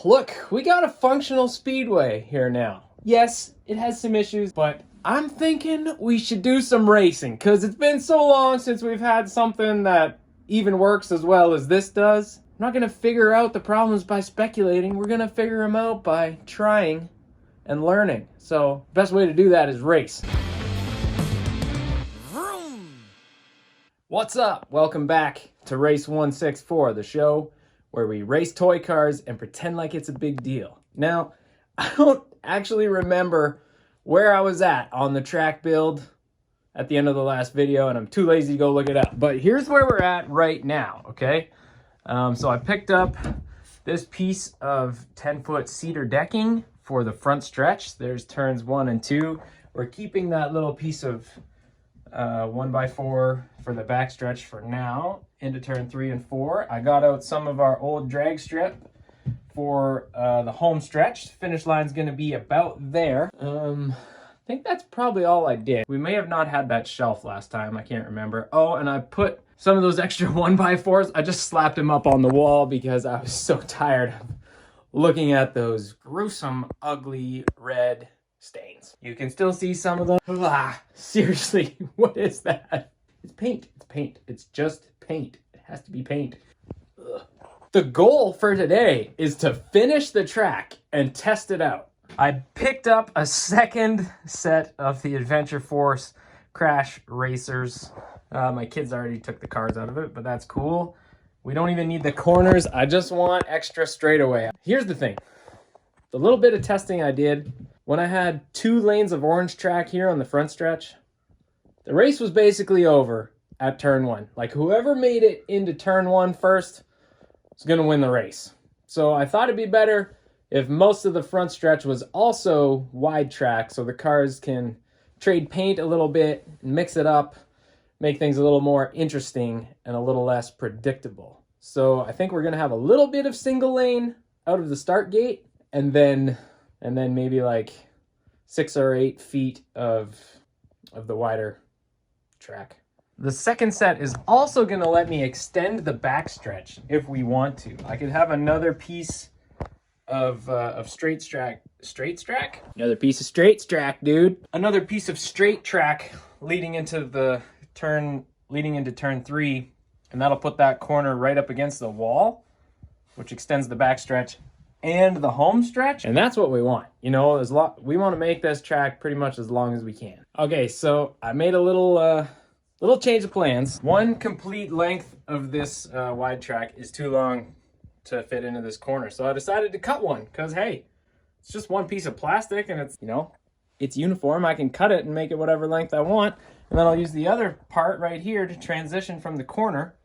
look, we got a functional speedway here now. Yes, it has some issues, but I'm thinking we should do some racing because it's been so long since we've had something that even works as well as this does. I'm not gonna figure out the problems by speculating. We're gonna figure them out by trying and learning. So the best way to do that is race. What's up? Welcome back to Race 164, the show where we race toy cars and pretend like it's a big deal. Now, I don't actually remember where I was at on the track build at the end of the last video, and I'm too lazy to go look it up. But here's where we're at right now, okay? So I picked up this piece of 10-foot cedar decking for the front stretch. There's turns 1 and 2. We're keeping that little piece of 1x4 for the back stretch for now into turn 3 and 4. I got out some of our old drag strip for the home stretch. Finish line's gonna be about there. I think that's probably all I did. We may have not had that shelf last time, I can't remember. Oh, and I put some of those extra 1x4s, I just slapped them up on the wall because I was so tired of looking at those gruesome, ugly red stains. You can still see some of them. Seriously, what is that? It's paint. It's paint. It's just paint. It has to be paint. Ugh. The goal for today is to finish the track and test it out. I picked up a second set of the Adventure Force Crash Racers. My kids already took the cars out of it, but that's cool. We don't even need the corners. I just want extra straightaway. Here's the thing. The little bit of testing I did, when I had 2 lanes of orange track here on the front stretch, the race was basically over at turn 1. Like, whoever made it into turn 1 first was going to win the race. So I thought it'd be better if most of the front stretch was also wide track so the cars can trade paint a little bit, mix it up, make things a little more interesting and a little less predictable. So I think we're going to have a little bit of single lane out of the start gate, and then maybe like 6 or 8 feet of the wider track. The second set is also going to let me extend the backstretch if we want to. I could have another piece of straight track, another piece of straight track, dude. Another piece of straight track leading into turn 3, and that'll put that corner right up against the wall, which extends the backstretch and the home stretch, and that's what we want. You know, we want to make this track pretty much as long as we can. Okay, so I made a little change of plans. 1 complete length of this wide track is too long to fit into this corner, so I decided to cut one because, hey, it's just 1 piece of plastic and it's, you know, it's uniform. I can cut it and make it whatever length I want, and then I'll use the other part right here to transition from the corner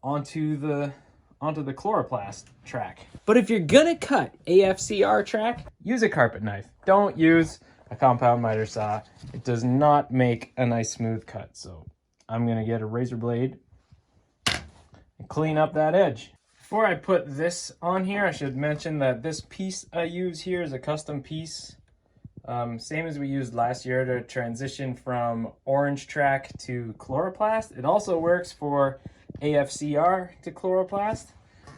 onto the chloroplast track. But if you're gonna cut AFCR track, use a carpet knife. Don't use a compound miter saw. It does not make a nice smooth cut. So I'm gonna get a razor blade and clean up that edge. Before I put this on here, I should mention that this piece I use here is a custom piece. Same as we used last year to transition from orange track to chloroplast. It also works for AFCR to chloroplast,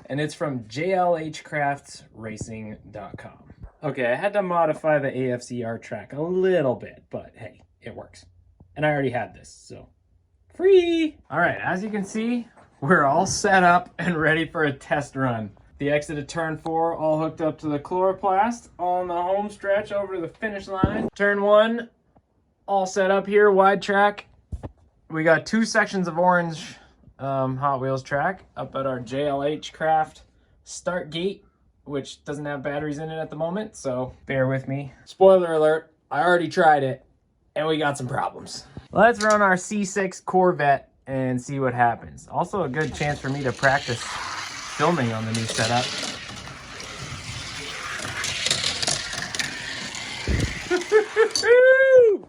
and it's from jlhcraftsracing.com. Okay, I had to modify the AFCR track a little bit, but hey, it works. And I already had this, so free! All right, as you can see, we're all set up and ready for a test run. The exit of turn 4 all hooked up to the chloroplast on the home stretch over to the finish line. Turn 1 all set up here, wide track. We got 2 sections of orange Hot Wheels track up at our JLH Craft start gate, which doesn't have batteries in it at the moment, so bear with me. Spoiler alert, I already tried it and we got some problems. Let's run our C6 Corvette and see what happens. Also a good chance for me to practice filming on the new setup.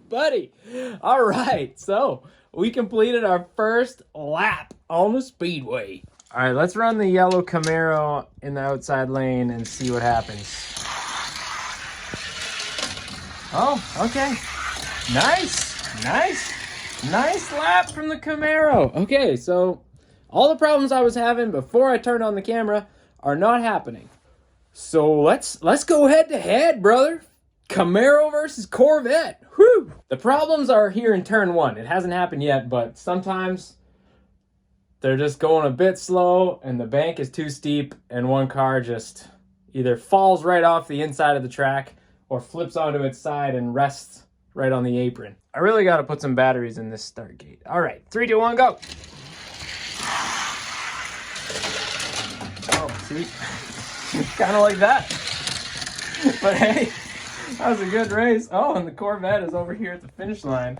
Buddy, all right, so we completed our first lap on the Speedway. All right, let's run the yellow Camaro in the outside lane and see what happens. Oh, okay. Nice lap from the Camaro. Okay, so all the problems I was having before I turned on the camera are not happening. So let's go head to head, brother. Camaro versus Corvette. Whew. The problems are here in turn one. It hasn't happened yet, but sometimes they're just going a bit slow and the bank is too steep and one car just either falls right off the inside of the track or flips onto its side and rests right on the apron. I really got to put some batteries in this start gate. All right, 3, 2, 1, go. Oh, see? Kind of like that. But hey, that was a good race. Oh, and the Corvette is over here at the finish line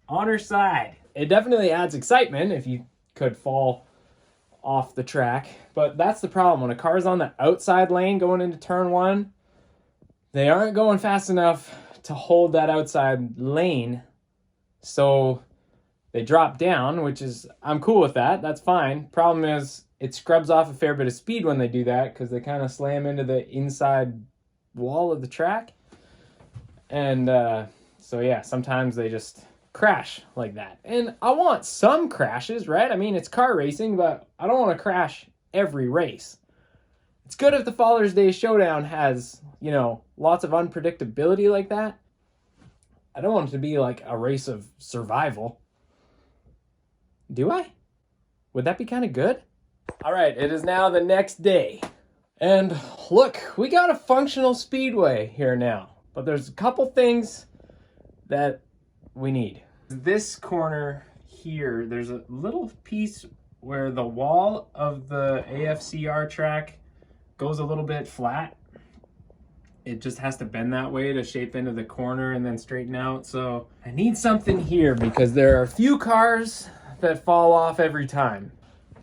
on her side. It definitely adds excitement if you could fall off the track. But that's the problem. When a car's on the outside lane going into turn one, they aren't going fast enough to hold that outside lane. So they drop down, which is, I'm cool with that. That's fine. Problem is, it scrubs off a fair bit of speed when they do that because they kind of slam into the inside wall of the track. And so yeah, sometimes they just crash like that. And I want some crashes, right? I mean, it's car racing, but I don't want to crash every race. It's good if the Father's Day Showdown has, you know, lots of unpredictability like that. I don't want it to be like a race of survival. Do I? Would that be kind of good? All right, it is now the next day. And look, we got a functional speedway here now. But there's a couple things that we need. This corner here, there's a little piece where the wall of the AFCR track goes a little bit flat. It just has to bend that way to shape into the corner and then straighten out. So I need something here because there are a few cars that fall off every time.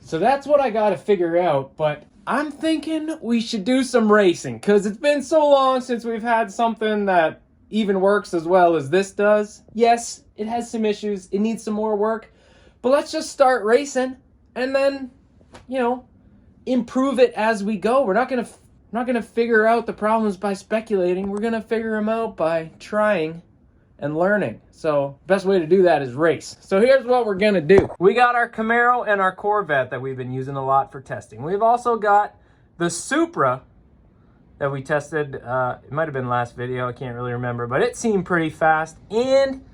So that's what I got to figure out. But I'm thinking we should do some racing because it's been so long since we've had something that even works as well as this does. Yes, it has some issues. It needs some more work. But let's just start racing and then, you know, improve it as we go. We're not gonna figure out the problems by speculating. We're gonna figure them out by trying and learning. So best way to do that is race. So here's what we're gonna do. We got our Camaro and our Corvette that we've been using a lot for testing. We've also got the Supra that we tested. It might have been last video, I can't really remember, but it seemed pretty fast. And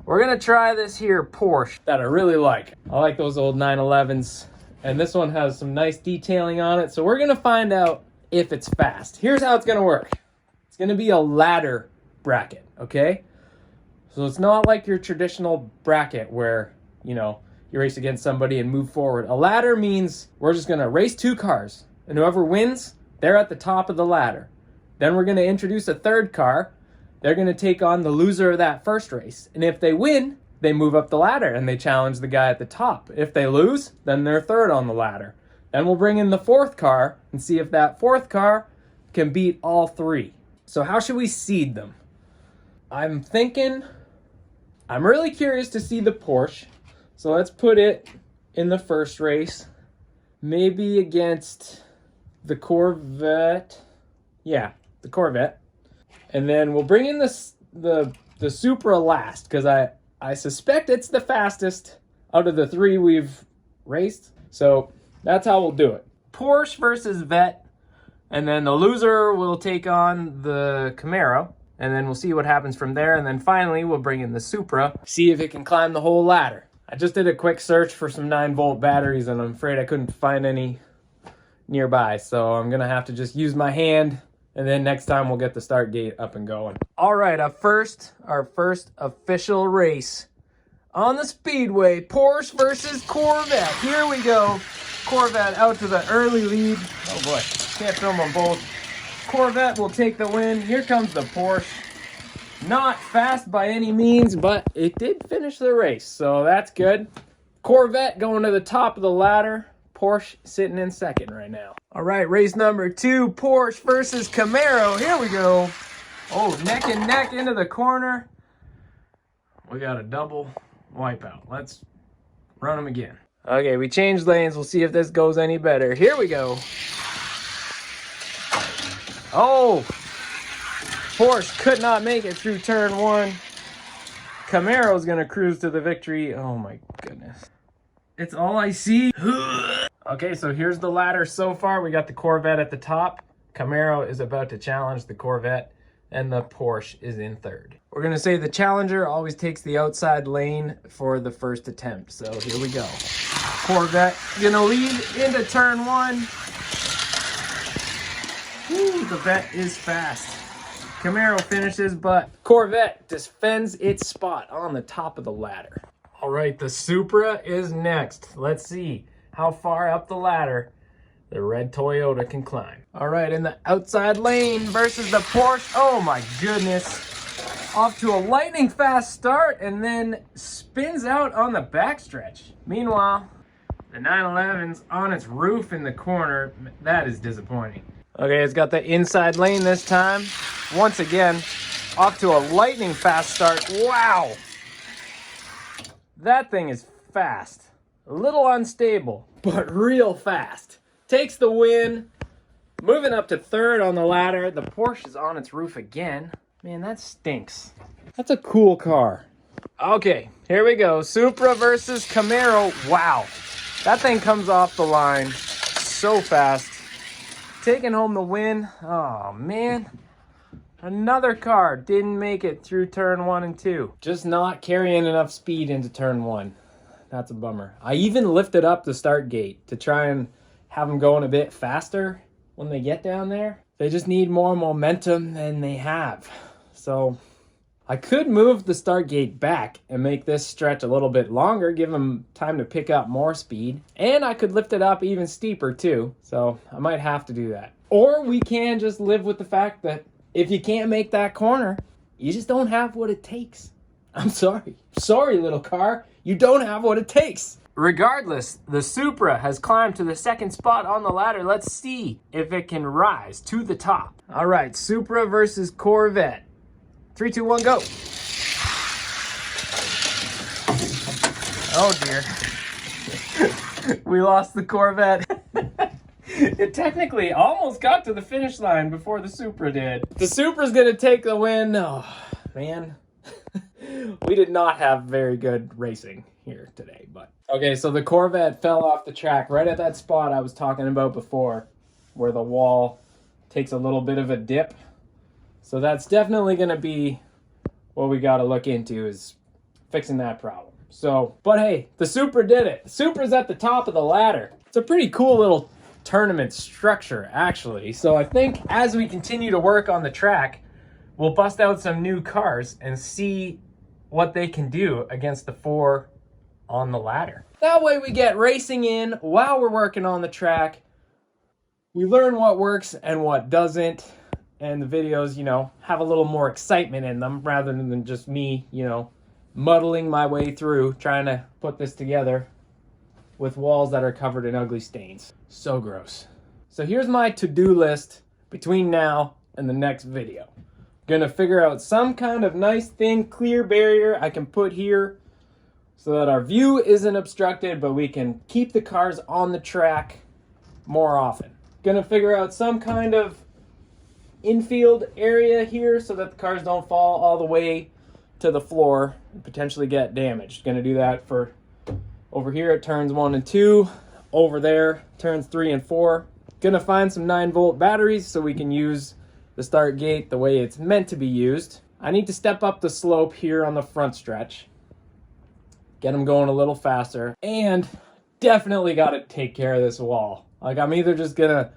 we're gonna try this here Porsche that I really like. I like those old 911s. And this one has some nice detailing on it. So we're gonna find out if it's fast. Here's how it's gonna work. It's gonna be a ladder bracket, okay? So it's not like your traditional bracket where, you know, you race against somebody and move forward. A ladder means we're just gonna race two cars, and whoever wins, they're at the top of the ladder. Then we're gonna introduce a third car. They're gonna take on the loser of that first race. And if they win, they move up the ladder and they challenge the guy at the top. If they lose, then they're third on the ladder. Then we'll bring in the fourth car and see if that fourth car can beat all three. So how should we seed them? I'm really curious to see the Porsche. So let's put it in the first race. Maybe against the Corvette. Yeah, the Corvette. And then we'll bring in the Supra last because I suspect it's the fastest out of the three we've raced. So that's how we'll do it. Porsche versus Vette. And then the loser will take on the Camaro. And then we'll see what happens from there. And then finally, we'll bring in the Supra. See if it can climb the whole ladder. I just did a quick search for some 9-volt batteries. And I'm afraid I couldn't find any nearby. So I'm going to have to just use my hand. And then next time, we'll get the start gate up and going. All right, our first official race on the Speedway. Porsche versus Corvette. Here we go. Corvette out to the early lead. Oh boy, can't film them both. Corvette will take the win. Here comes the Porsche. Not fast by any means, but it did finish the race, so that's good. Corvette going to the top of the ladder. Porsche sitting in second right now. All right, race number 2, Porsche versus Camaro. Here we go. Oh, neck and neck into the corner. We got a double wipeout. Let's run them again. Okay, we changed lanes. We'll see if this goes any better. Here we go. Oh, Porsche could not make it through turn 1. Camaro's gonna cruise to the victory. Oh my goodness. It's all I see. Okay, so here's the ladder so far. We got the Corvette at the top. Camaro is about to challenge the Corvette, and the Porsche is in third. We're gonna say the challenger always takes the outside lane for the first attempt. So here we go. Corvette gonna lead into turn one. Woo, the vet is fast. Camaro finishes, but Corvette defends its spot on the top of the ladder. All right, the Supra is next. Let's see how far up the ladder the red Toyota can climb. All right, in the outside lane versus the Porsche. Oh my goodness. Off to a lightning fast start and then spins out on the backstretch. Meanwhile, the 911's on its roof in the corner. That is disappointing. Okay, it's got the inside lane this time. Once again, off to a lightning fast start. Wow. That thing is fast. A little unstable, but real fast. Takes the win. Moving up to third on the ladder. The Porsche is on its roof again. Man, that stinks. That's a cool car. Okay, here we go. Supra versus Camaro. Wow. That thing comes off the line so fast. Taking home the win. Oh, man. Another car didn't make it through turn 1 and 2. Just not carrying enough speed into turn 1. That's a bummer. I even lifted up the start gate to try and have them going a bit faster when they get down there. They just need more momentum than they have. So I could move the start gate back and make this stretch a little bit longer, give them time to pick up more speed. And I could lift it up even steeper too. So I might have to do that. Or we can just live with the fact that if you can't make that corner, you just don't have what it takes. I'm sorry. Sorry, little car. You don't have what it takes. Regardless, the Supra has climbed to the second spot on the ladder. Let's see if it can rise to the top. All right, Supra versus Corvette. 3, 2, 1, go. Oh dear. We lost the Corvette. It technically almost got to the finish line before the Supra did. The Supra's gonna take the win. Oh, man. We did not have very good racing here today, but. Okay, so the Corvette fell off the track right at that spot I was talking about before, where the wall takes a little bit of a dip. So that's definitely gonna be what we gotta look into, is fixing that problem. So, but hey, the Supra did it. The Supra's at the top of the ladder. It's a pretty cool little tournament structure, actually. So I think as we continue to work on the track, we'll bust out some new cars and see what they can do against the 4 on the ladder. That way we get racing in while we're working on the track. We learn what works and what doesn't, and the videos, you know, have a little more excitement in them rather than just me, you know, muddling my way through trying to put this together with walls that are covered in ugly stains. So gross. So here's my to-do list between now and the next video. Gonna figure out some kind of nice thin clear barrier I can put here so that our view isn't obstructed, but we can keep the cars on the track more often. Gonna figure out some kind of infield area here so that the cars don't fall all the way to the floor and potentially get damaged. Gonna do that for over here at turns 1 and 2, over there, turns 3 and 4. Gonna find some 9-volt batteries so we can use the start gate the way it's meant to be used. I need to step up the slope here on the front stretch. Get them going a little faster. And definitely gotta take care of this wall. Like, I'm either just gonna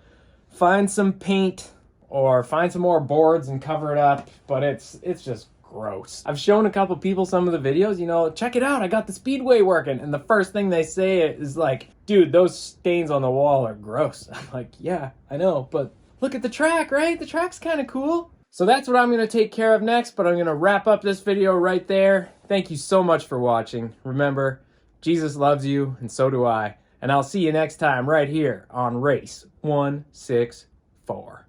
find some paint or find some more boards and cover it up, but it's just gross. I've shown a couple people some of the videos, you know, check it out, I got the Speedway working. And the first thing they say is like, dude, those stains on the wall are gross. I'm like, yeah, I know, but look at the track, right? The track's kind of cool. So that's what I'm going to take care of next, but I'm going to wrap up this video right there. Thank you so much for watching. Remember, Jesus loves you, and so do I. And I'll see you next time right here on Race 164.